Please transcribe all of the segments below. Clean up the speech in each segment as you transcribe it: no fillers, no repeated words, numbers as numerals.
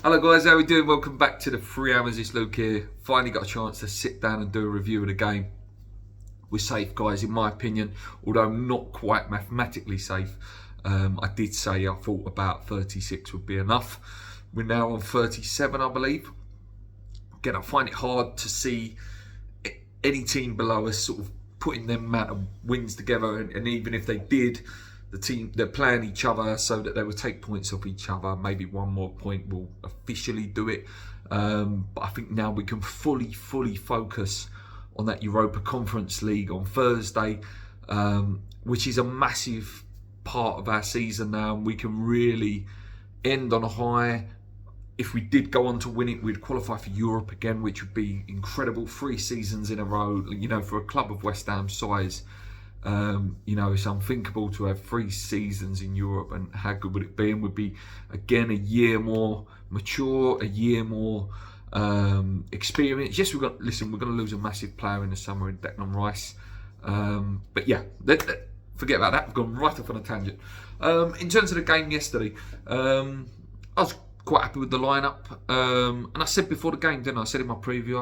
Hello guys, how are we doing? Welcome back to the 3 Hours. It's Luke here. Finally got a chance to sit down and do a review of the game. We're safe, guys, in my opinion, although not quite mathematically safe. I did say I thought about 36 would be enough. We're now on 37, I believe. Again, I find it hard to see any team below us sort of putting them amount of wins together, and even if they did, they're playing each other so that they will take points off each other. Maybe one more point will officially do it. But I think now we can fully focus on that Europa Conference League on Thursday, which is a massive part of our season now. And we can really end on a high. If we did go on to win it, we'd qualify for Europe again, which would be incredible. 3 seasons in a row, for a club of West Ham size. It's unthinkable to have 3 seasons in Europe, and how good would it be? And would be again a year more mature, a year more experience. Yes, we're going to lose a massive player in the summer in Declan Rice, but yeah, forget about that. We've gone right off on a tangent. In terms of the game yesterday, I was quite happy with the lineup, and I said before the game, didn't I? I said in my preview,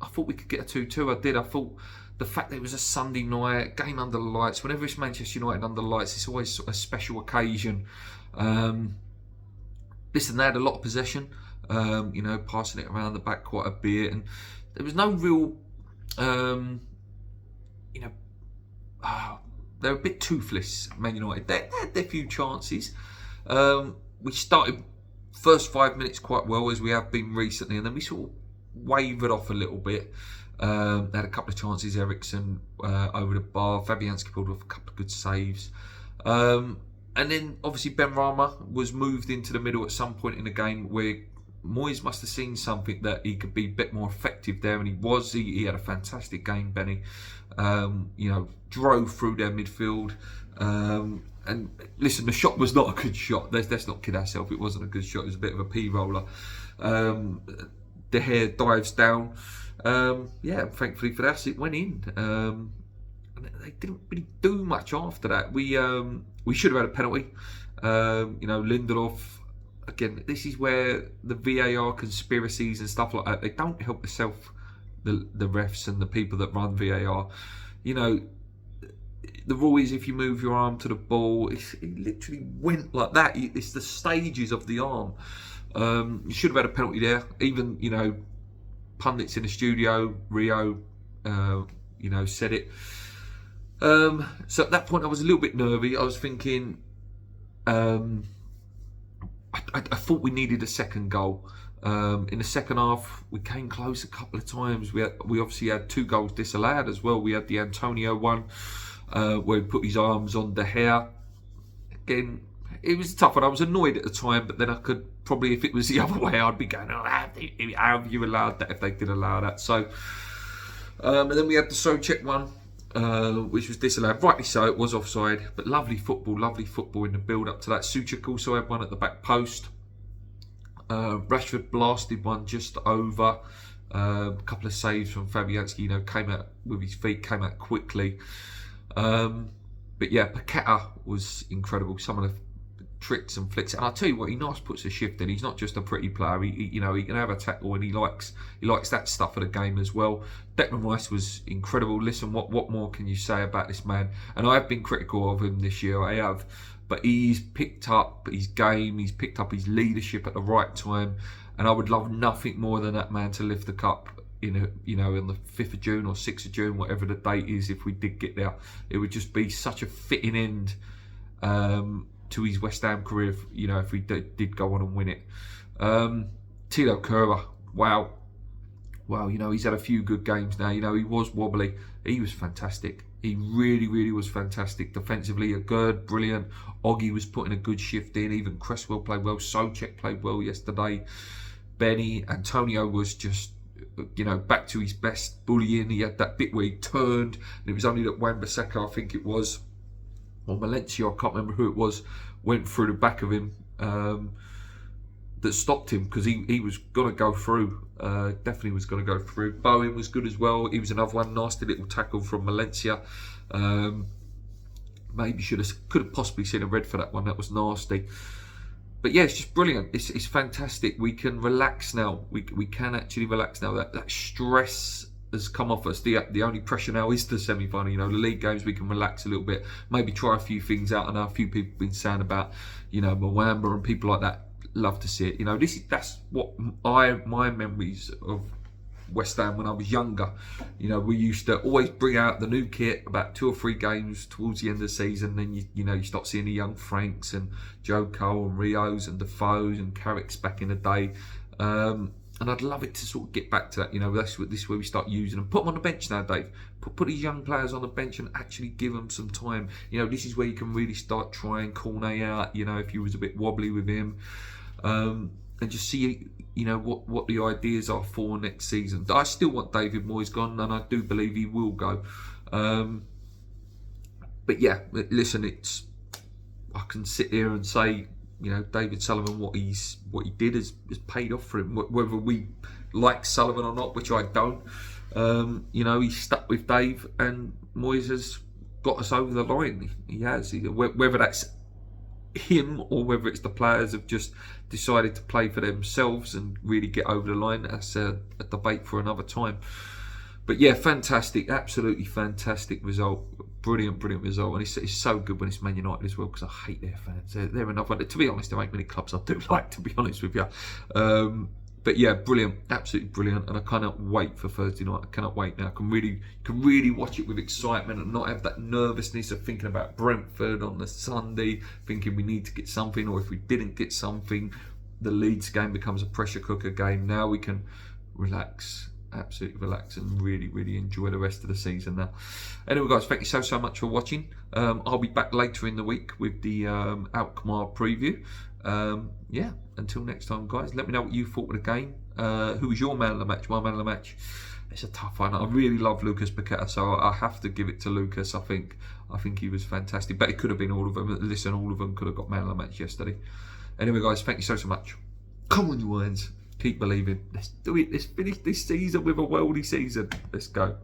I thought we could get a 2-2. I did. I thought the fact that it was a Sunday night game under the lights. Whenever it's Manchester United under the lights, it's always a special occasion. Listen, they had a lot of possession, passing it around the back quite a bit, and there was no real, they're a bit toothless, Man United. They had their few chances. We started first 5 minutes quite well, as we have been recently, and then we sort of wavered off a little bit. They had a couple of chances. Eriksen over the bar. Fabianski pulled off a couple of good saves. And then obviously Benrahma was moved into the middle at some point in the game, where Moyes must have seen something that he could be a bit more effective there, and he was. He had a fantastic game, Benny. Drove through their midfield. And listen, the shot was not a good shot. Let's not kid ourselves. It wasn't a good shot. It was a bit of a p-roller. De Gea dives down. Thankfully for us, it went in. And they didn't really do much after that. We should have had a penalty. Lindelof. Again, this is where the VAR conspiracies and stuff like that, they don't help the refs and the people that run VAR. The rule is if you move your arm to the ball, it literally went like that. It's the stages of the arm. You should have had a penalty there. Even, pundits in the studio, Rio, said it. So at that point, I was a little bit nervy. I was thinking, I thought we needed a second goal. In the second half, we came close a couple of times. We obviously had 2 goals disallowed as well. We had the Antonio one, where he put his arms on De Gea. Again, it was tough, and I was annoyed at the time, but then I could probably, if it was the other way, I'd be going, how have you allowed that if they did allow that? So, and then we had the Souček one, which was disallowed. Rightly so, it was offside, but lovely football in the build-up to that. Souček also had one at the back post. Rashford blasted one just over. A couple of saves from Fabianski, came out with his feet, came out quickly. But yeah, Paqueta was incredible. Some of the tricks and flicks, and I'll tell you what, he puts a shift in. He's not just a pretty player. He can have a tackle, and he likes that stuff of the game as well. Declan Rice was incredible. Listen, what more can you say about this man? And I have been critical of him this year. I have, but he's picked up his game. He's picked up his leadership at the right time, and I would love nothing more than that man to lift the cup in the 5th of June or 6th of June, whatever the date is. If we did get there, it would just be such a fitting end to his West Ham career, if we did go on and win it. Tilo Kehrer, wow, he's had a few good games now. He was wobbly. He was fantastic. He really was fantastic defensively. Agüerd, brilliant. Oggy was putting a good shift in. Even Cresswell played well. Souček played well yesterday. Benny, Antonio was just, back to his best bullying. He had that bit where he turned, and it was only that Wan-Bissaka, I think it was, or Valencia, I can't remember who it was, went through the back of him, that stopped him, because he was going to go through. Definitely was going to go through. Bowen was good as well. He was another one. Nasty little tackle from Valencia. Maybe could have possibly seen a red for that one. That was nasty. But yeah, it's just brilliant. It's fantastic. We can relax now. We can actually relax now. That stress has come off us. The only pressure now is the semi-final. You know, the league games, we can relax a little bit. Maybe try a few things out. I know a few people have been saying about, you know, Mwamba and people like that. Love to see it. You know, that's what my memories of West Ham when I was younger. You know, we used to always bring out the new kit about 2 or 3 games towards the end of the season. Then you start seeing the young Franks and Joe Cole and Rios and Defoes and Carricks back in the day. And I'd love it to sort of get back to that. You know, this is where we start using them. Put them on the bench now, Dave. Put these young players on the bench and actually give them some time. You know, this is where you can really start trying Cornet out. You know, if you was a bit wobbly with him. And just see, you know, what the ideas are for next season. I still want David Moyes gone, and I do believe he will go. But yeah, listen, I can sit here and say, you know, David Sullivan, what he did has paid off for him. Whether we like Sullivan or not, which I don't, you know, he's stuck with Dave, and Moyes has got us over the line. He has. Whether that's him or whether it's the players have just decided to play for themselves and really get over the line, that's a debate for another time. But yeah, fantastic, absolutely fantastic result. Brilliant result. And it's so good when it's Man United as well, because I hate their fans. They're enough. To be honest, there ain't many clubs I do like, to be honest with you. But yeah, brilliant, absolutely brilliant, and I cannot wait for Thursday night. I cannot wait now. I can really watch it with excitement and not have that nervousness of thinking about Brentford on the Sunday, thinking we need to get something, or if we didn't get something, the Leeds game becomes a pressure cooker game. Now we can relax, absolutely relax, and really enjoy the rest of the season now. Anyway, guys, thank you so much for watching. I'll be back later in the week with the Alkmaar preview. Yeah, until next time, guys, let me know what you thought of the game. Who was your man of the match? My man of the match, it's a tough one. I really love Lucas Paqueta, so I have to give it to Lucas. I think he was fantastic, but it could have been all of them. Listen, all of them could have got man of the match yesterday. Anyway, guys, thank you so much. Come on, you Irons, keep believing. Let's do it. Let's finish this season with a worldy season. Let's go.